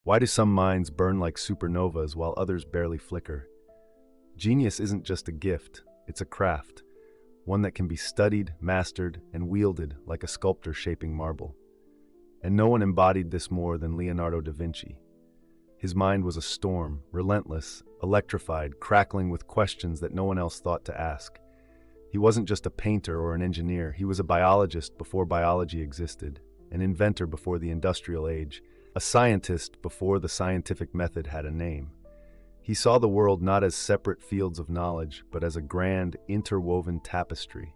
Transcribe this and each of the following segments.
Why do some minds burn like supernovas while others barely flicker? Genius isn't just a gift, it's a craft, one that can be studied, mastered, and wielded like a sculptor shaping marble. And no one embodied this more than Leonardo da Vinci. His mind was a storm, relentless, electrified, crackling with questions that no one else thought to ask. He wasn't just a painter or an engineer, he was a biologist before biology existed, an inventor before the industrial age, a scientist before the scientific method had a name. He saw the world not as separate fields of knowledge, but as a grand, interwoven tapestry.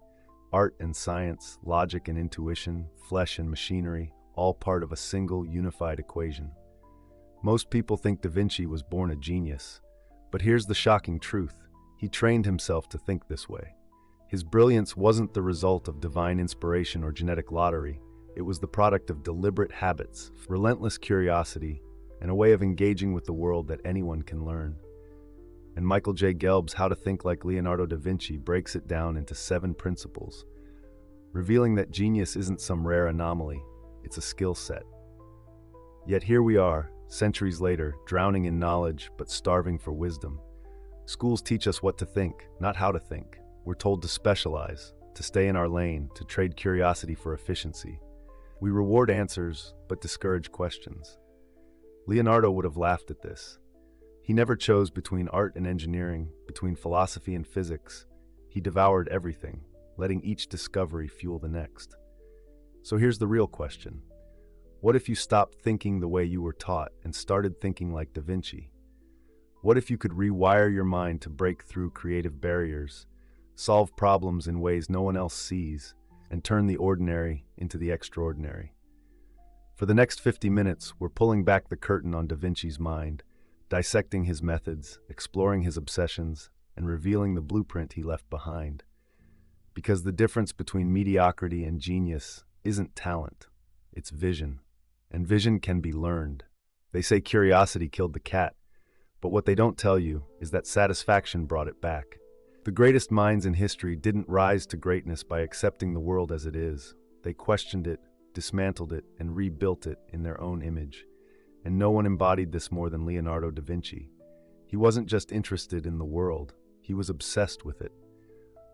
Art and science, logic and intuition, flesh and machinery, all part of a single, unified equation. Most people think Da Vinci was born a genius, but here's the shocking truth. He trained himself to think this way. His brilliance wasn't the result of divine inspiration or genetic lottery. It was the product of deliberate habits, relentless curiosity, and a way of engaging with the world that anyone can learn. And Michael J. Gelb's How to Think Like Leonardo da Vinci breaks it down into 7 principles, revealing that genius isn't some rare anomaly, it's a skill set. Yet here we are, centuries later, drowning in knowledge but starving for wisdom. Schools teach us what to think, not how to think. We're told to specialize, to stay in our lane, to trade curiosity for efficiency. We reward answers, but discourage questions. Leonardo would have laughed at this. He never chose between art and engineering, between philosophy and physics. He devoured everything, letting each discovery fuel the next. So here's the real question. What if you stopped thinking the way you were taught and started thinking like Da Vinci? What if you could rewire your mind to break through creative barriers, solve problems in ways no one else sees, and turn the ordinary into the extraordinary? For the next 50 minutes, we're pulling back the curtain on Da Vinci's mind, dissecting his methods, exploring his obsessions, and revealing the blueprint he left behind. Because the difference between mediocrity and genius isn't talent, it's vision. And vision can be learned. They say curiosity killed the cat, but what they don't tell you is that satisfaction brought it back. The greatest minds in history didn't rise to greatness by accepting the world as it is. They questioned it, dismantled it, and rebuilt it in their own image. And no one embodied this more than Leonardo da Vinci. He wasn't just interested in the world, he was obsessed with it.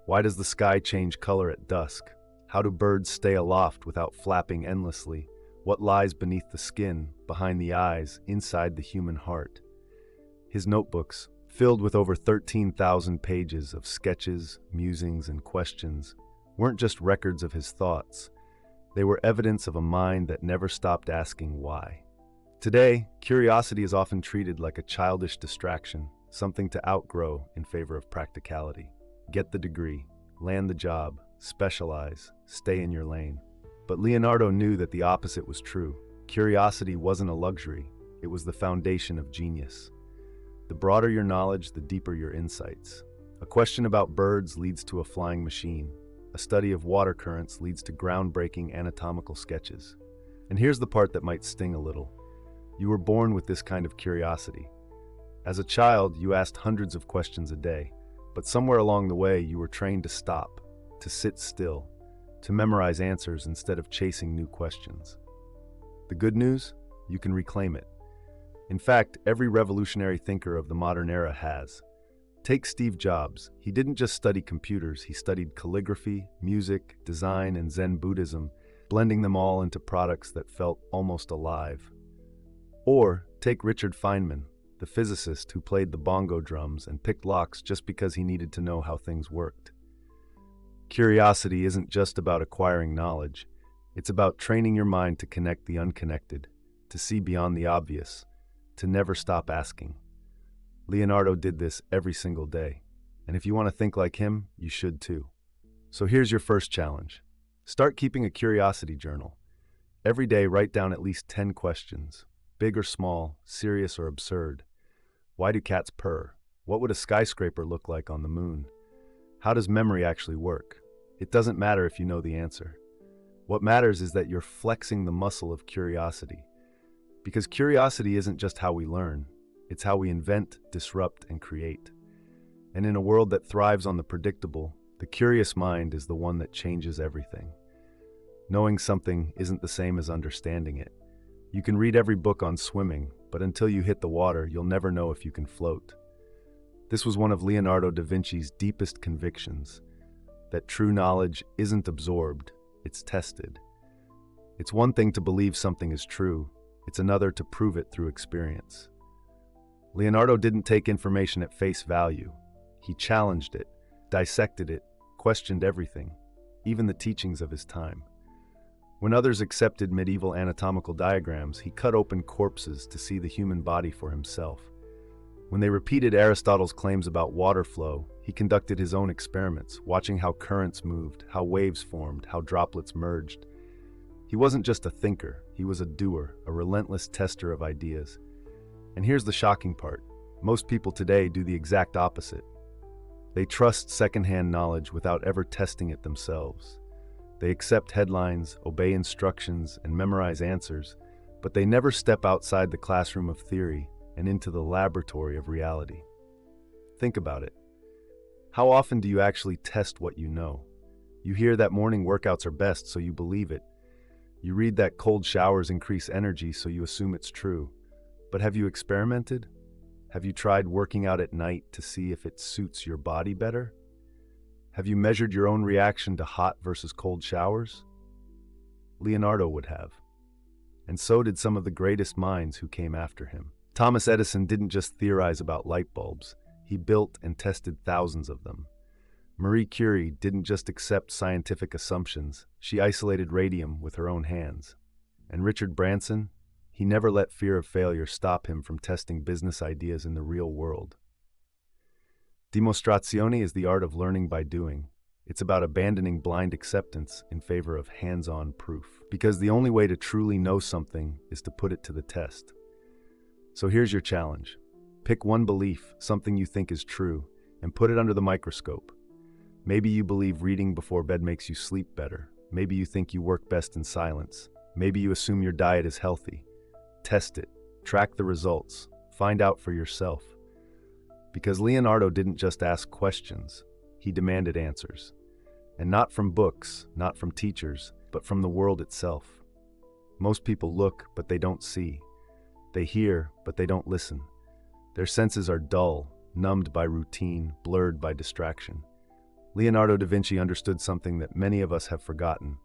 Why does the sky change color at dusk? How do birds stay aloft without flapping endlessly? What lies beneath the skin, behind the eyes, inside the human heart? His notebooks, filled with over 13,000 pages of sketches, musings, and questions, weren't just records of his thoughts. They were evidence of a mind that never stopped asking why. Today, curiosity is often treated like a childish distraction, something to outgrow in favor of practicality. Get the degree, land the job, specialize, stay in your lane. But Leonardo knew that the opposite was true. Curiosity wasn't a luxury, it was the foundation of genius. The broader your knowledge, the deeper your insights. A question about birds leads to a flying machine. A study of water currents leads to groundbreaking anatomical sketches. And here's the part that might sting a little. You were born with this kind of curiosity. As a child, you asked hundreds of questions a day, but somewhere along the way, you were trained to stop, to sit still, to memorize answers instead of chasing new questions. The good news? You can reclaim it. In fact, every revolutionary thinker of the modern era has. Take Steve Jobs. He didn't just study computers, he studied calligraphy, music, design, and Zen Buddhism, blending them all into products that felt almost alive. Or take Richard Feynman, the physicist who played the bongo drums and picked locks just because he needed to know how things worked. Curiosity isn't just about acquiring knowledge, it's about training your mind to connect the unconnected, to see beyond the obvious, to never stop asking. Leonardo did this every single day, and if you want to think like him, you should too. So here's your first challenge. Start keeping a curiosity journal. Every day, write down at least 10 questions, big or small, serious or absurd. Why do cats purr? What would a skyscraper look like on the moon? How does memory actually work? It doesn't matter if you know the answer. What matters is that you're flexing the muscle of curiosity. Because curiosity isn't just how we learn, it's how we invent, disrupt, and create. And in a world that thrives on the predictable, the curious mind is the one that changes everything. Knowing something isn't the same as understanding it. You can read every book on swimming, but until you hit the water, you'll never know if you can float. This was one of Leonardo da Vinci's deepest convictions, that true knowledge isn't absorbed, it's tested. It's one thing to believe something is true, it's another to prove it through experience. Leonardo didn't take information at face value. He challenged it, dissected it, questioned everything, even the teachings of his time. When others accepted medieval anatomical diagrams, he cut open corpses to see the human body for himself. When they repeated Aristotle's claims about water flow, he conducted his own experiments, watching how currents moved, how waves formed, how droplets merged. He wasn't just a thinker, he was a doer, a relentless tester of ideas. And here's the shocking part. Most people today do the exact opposite. They trust secondhand knowledge without ever testing it themselves. They accept headlines, obey instructions, and memorize answers, but they never step outside the classroom of theory and into the laboratory of reality. Think about it. How often do you actually test what you know? You hear that morning workouts are best, so you believe it. You read that cold showers increase energy, so you assume it's true. But have you experimented? Have you tried working out at night to see if it suits your body better? Have you measured your own reaction to hot versus cold showers? Leonardo would have. And so did some of the greatest minds who came after him. Thomas Edison didn't just theorize about light bulbs, he built and tested thousands of them. Marie Curie didn't just accept scientific assumptions, she isolated radium with her own hands. And Richard Branson, he never let fear of failure stop him from testing business ideas in the real world. Dimostrazione is the art of learning by doing. It's about abandoning blind acceptance in favor of hands-on proof. Because the only way to truly know something is to put it to the test. So here's your challenge. Pick one belief, something you think is true, and put it under the microscope. Maybe you believe reading before bed makes you sleep better. Maybe you think you work best in silence. Maybe you assume your diet is healthy. Test it. Track the results. Find out for yourself. Because Leonardo didn't just ask questions, he demanded answers. And not from books, not from teachers, but from the world itself. Most people look, but they don't see. They hear, but they don't listen. Their senses are dull, numbed by routine, blurred by distraction. Leonardo da Vinci understood something that many of us have forgotten.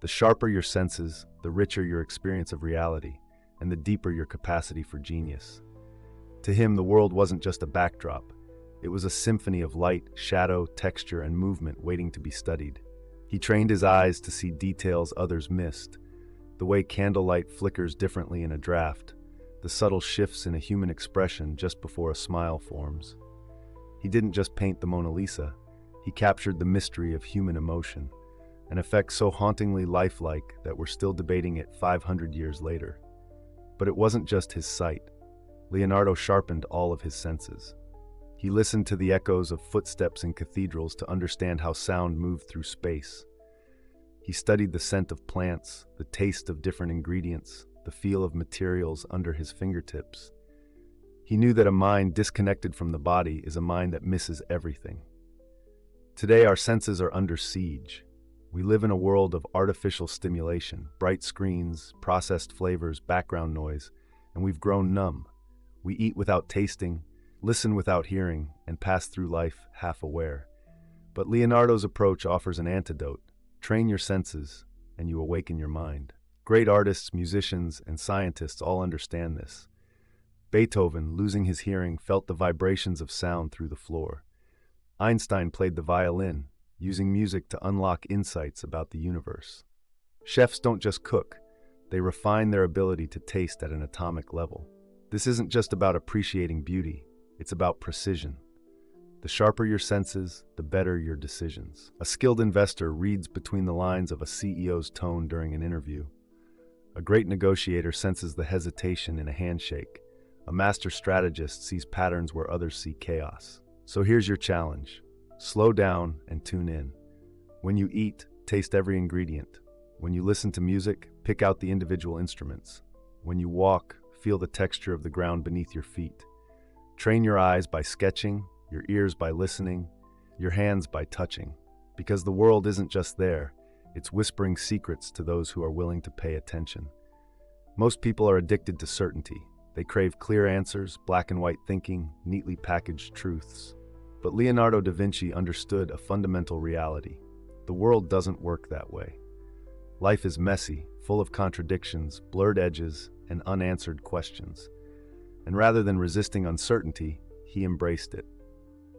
The sharper your senses, the richer your experience of reality, and the deeper your capacity for genius. To him, the world wasn't just a backdrop. It was a symphony of light, shadow, texture, and movement waiting to be studied. He trained his eyes to see details others missed. The way candlelight flickers differently in a draft, the subtle shifts in a human expression just before a smile forms. He didn't just paint the Mona Lisa, he captured the mystery of human emotion, an effect so hauntingly lifelike that we're still debating it 500 years later. But it wasn't just his sight. Leonardo sharpened all of his senses. He listened to the echoes of footsteps in cathedrals to understand how sound moved through space. He studied the scent of plants, the taste of different ingredients, the feel of materials under his fingertips. He knew that a mind disconnected from the body is a mind that misses everything. Today, our senses are under siege. We live in a world of artificial stimulation, bright screens, processed flavors, background noise, and we've grown numb. We eat without tasting, listen without hearing, and pass through life half aware. But Leonardo's approach offers an antidote. Train your senses, and you awaken your mind. Great artists, musicians, and scientists all understand this. Beethoven, losing his hearing, felt the vibrations of sound through the floor. Einstein played the violin, using music to unlock insights about the universe. Chefs don't just cook, they refine their ability to taste at an atomic level. This isn't just about appreciating beauty, it's about precision. The sharper your senses, the better your decisions. A skilled investor reads between the lines of a CEO's tone during an interview. A great negotiator senses the hesitation in a handshake. A master strategist sees patterns where others see chaos. So here's your challenge. Slow down and tune in. When you eat, taste every ingredient. When you listen to music, pick out the individual instruments. When you walk, feel the texture of the ground beneath your feet. Train your eyes by sketching, your ears by listening, your hands by touching. Because the world isn't just there, it's whispering secrets to those who are willing to pay attention. Most people are addicted to certainty. They crave clear answers, black and white thinking, neatly packaged truths. But Leonardo da Vinci understood a fundamental reality. The world doesn't work that way. Life is messy, full of contradictions, blurred edges, and unanswered questions. And rather than resisting uncertainty, he embraced it.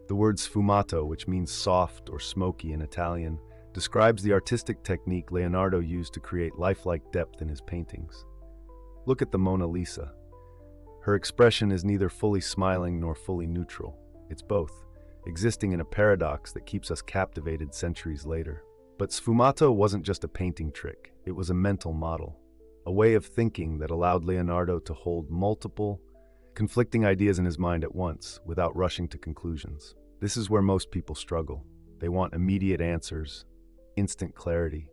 The word sfumato, which means soft or smoky in Italian, describes the artistic technique Leonardo used to create lifelike depth in his paintings. Look at the Mona Lisa. Her expression is neither fully smiling nor fully neutral. It's both, existing in a paradox that keeps us captivated centuries later. But sfumato wasn't just a painting trick, it was a mental model, a way of thinking that allowed Leonardo to hold multiple, conflicting ideas in his mind at once without rushing to conclusions. This is where most people struggle. They want immediate answers, instant clarity.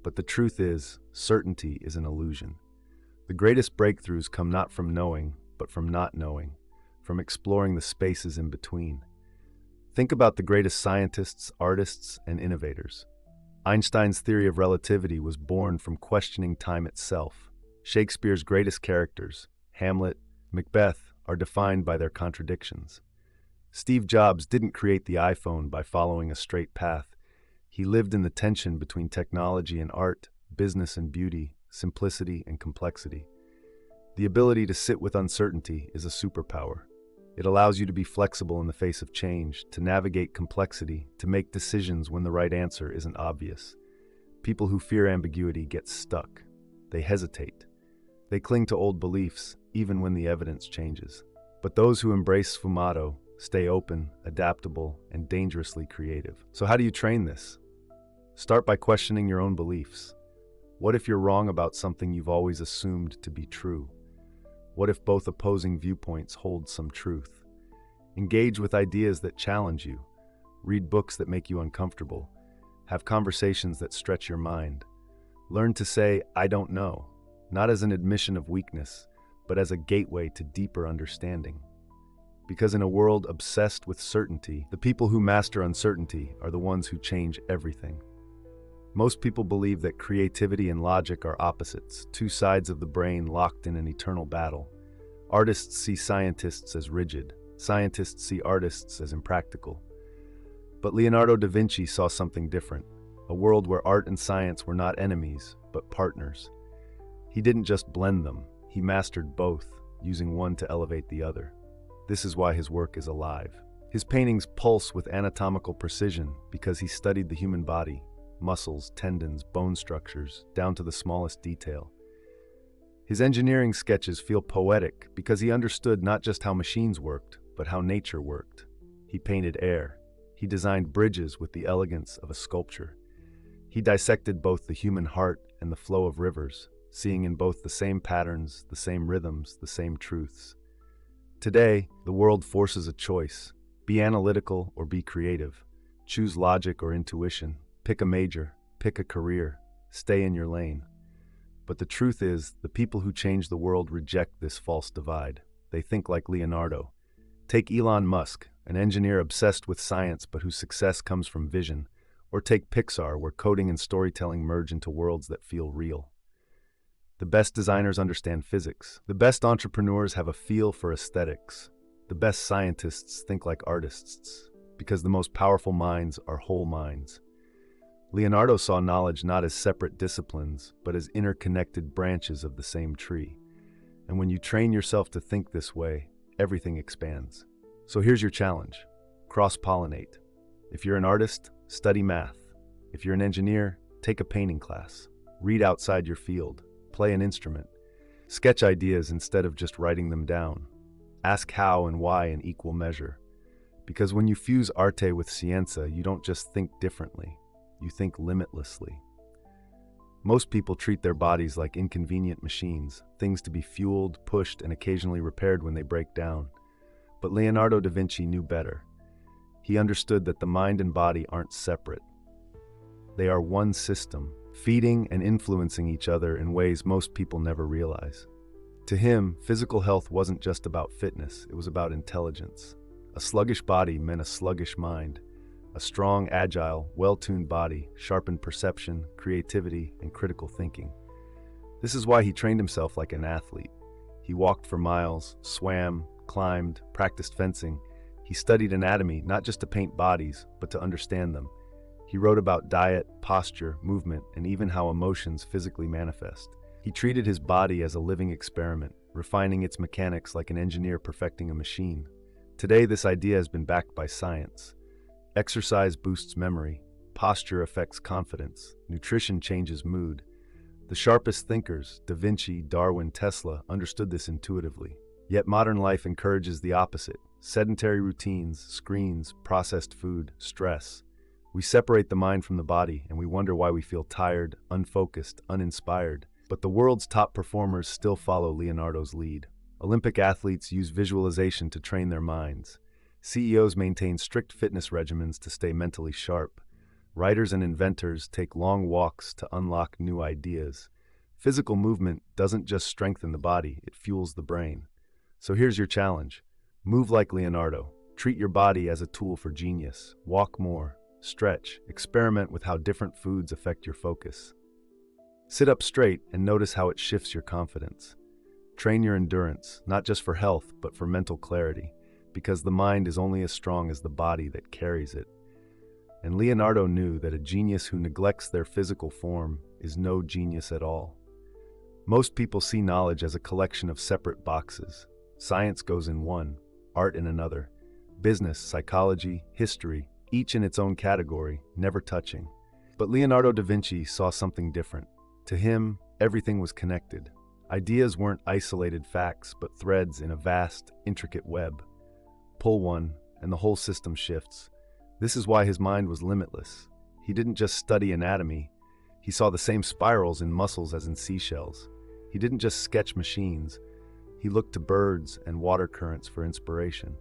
But the truth is, certainty is an illusion. The greatest breakthroughs come not from knowing, but from not knowing, from exploring the spaces in between. Think about the greatest scientists, artists, and innovators. Einstein's theory of relativity was born from questioning time itself. Shakespeare's greatest characters, Hamlet, Macbeth, are defined by their contradictions. Steve Jobs didn't create the iPhone by following a straight path. He lived in the tension between technology and art, business and beauty, simplicity and complexity. The ability to sit with uncertainty is a superpower. It allows you to be flexible in the face of change, to navigate complexity, to make decisions when the right answer isn't obvious. People who fear ambiguity get stuck. They hesitate. They cling to old beliefs, even when the evidence changes. But those who embrace sfumato stay open, adaptable, and dangerously creative. So how do you train this? Start by questioning your own beliefs. What if you're wrong about something you've always assumed to be true? What if both opposing viewpoints hold some truth? Engage with ideas that challenge you. Read books that make you uncomfortable. Have conversations that stretch your mind. Learn to say, "I don't know," not as an admission of weakness, but as a gateway to deeper understanding. Because in a world obsessed with certainty, the people who master uncertainty are the ones who change everything. Most people believe that creativity and logic are opposites, two sides of the brain locked in an eternal battle. Artists see scientists as rigid. Scientists see artists as impractical. But Leonardo da Vinci saw something different, a world where art and science were not enemies, but partners. He didn't just blend them, he mastered both, using one to elevate the other. This is why his work is alive. His paintings pulse with anatomical precision because he studied the human body, muscles, tendons, bone structures, down to the smallest detail. His engineering sketches feel poetic because he understood not just how machines worked, but how nature worked. He painted air. He designed bridges with the elegance of a sculpture. He dissected both the human heart and the flow of rivers, seeing in both the same patterns, the same rhythms, the same truths. Today, the world forces a choice. Be analytical or be creative. Choose logic or intuition. Pick a major, pick a career, stay in your lane. But the truth is, the people who change the world reject this false divide. They think like Leonardo. Take Elon Musk, an engineer obsessed with science but whose success comes from vision. Or take Pixar, where coding and storytelling merge into worlds that feel real. The best designers understand physics. The best entrepreneurs have a feel for aesthetics. The best scientists think like artists, because the most powerful minds are whole minds. Leonardo saw knowledge not as separate disciplines, but as interconnected branches of the same tree. And when you train yourself to think this way, everything expands. So here's your challenge. Cross-pollinate. If you're an artist, study math. If you're an engineer, take a painting class. Read outside your field. Play an instrument. Sketch ideas instead of just writing them down. Ask how and why in equal measure. Because when you fuse arte with scienza, you don't just think differently. You think limitlessly. Most people treat their bodies like inconvenient machines, things to be fueled, pushed, and occasionally repaired when they break down. But Leonardo da Vinci knew better. He understood that the mind and body aren't separate. They are one system, feeding and influencing each other in ways most people never realize. To him, physical health wasn't just about fitness, it was about intelligence. A sluggish body meant a sluggish mind. A strong, agile, well-tuned body sharpened perception, creativity, and critical thinking. This is why he trained himself like an athlete. He walked for miles, swam, climbed, practiced fencing. He studied anatomy not just to paint bodies, but to understand them. He wrote about diet, posture, movement, and even how emotions physically manifest. He treated his body as a living experiment, refining its mechanics like an engineer perfecting a machine. Today, this idea has been backed by science. Exercise boosts memory, posture affects confidence, nutrition changes mood. The sharpest thinkers, Da Vinci, Darwin, Tesla, understood this intuitively. Yet modern life encourages the opposite: sedentary routines, screens, processed food, stress. We separate the mind from the body, and we wonder why we feel tired, unfocused, uninspired. But the world's top performers still follow Leonardo's lead. Olympic athletes use visualization to train their minds. CEOs maintain strict fitness regimens to stay mentally sharp. Writers and inventors take long walks to unlock new ideas. Physical movement doesn't just strengthen the body, it fuels the brain. So here's your challenge. Move like Leonardo. Treat your body as a tool for genius. Walk more. Stretch. Experiment with how different foods affect your focus. Sit up straight and notice how it shifts your confidence. Train your endurance, not just for health, but for mental clarity, because the mind is only as strong as the body that carries it. And Leonardo knew that a genius who neglects their physical form is no genius at all. Most people see knowledge as a collection of separate boxes. Science goes in one, art in another. Business, psychology, history, each in its own category, never touching. But Leonardo da Vinci saw something different. To him, everything was connected. Ideas weren't isolated facts, but threads in a vast, intricate web. Pull one, and the whole system shifts. This is why his mind was limitless. He didn't just study anatomy. He saw the same spirals in mussels as in seashells. He didn't just sketch machines. He looked to birds and water currents for inspiration.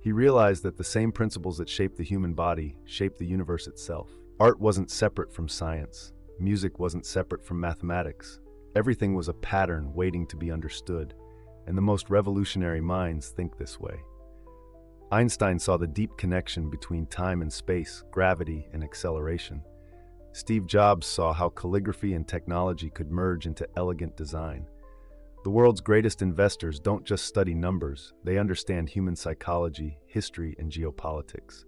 He realized that the same principles that shape the human body shape the universe itself. Art wasn't separate from science. Music wasn't separate from mathematics. Everything was a pattern waiting to be understood, and the most revolutionary minds think this way. Einstein saw the deep connection between time and space, gravity and acceleration. Steve Jobs saw how calligraphy and technology could merge into elegant design. The world's greatest investors don't just study numbers, they understand human psychology, history, and geopolitics.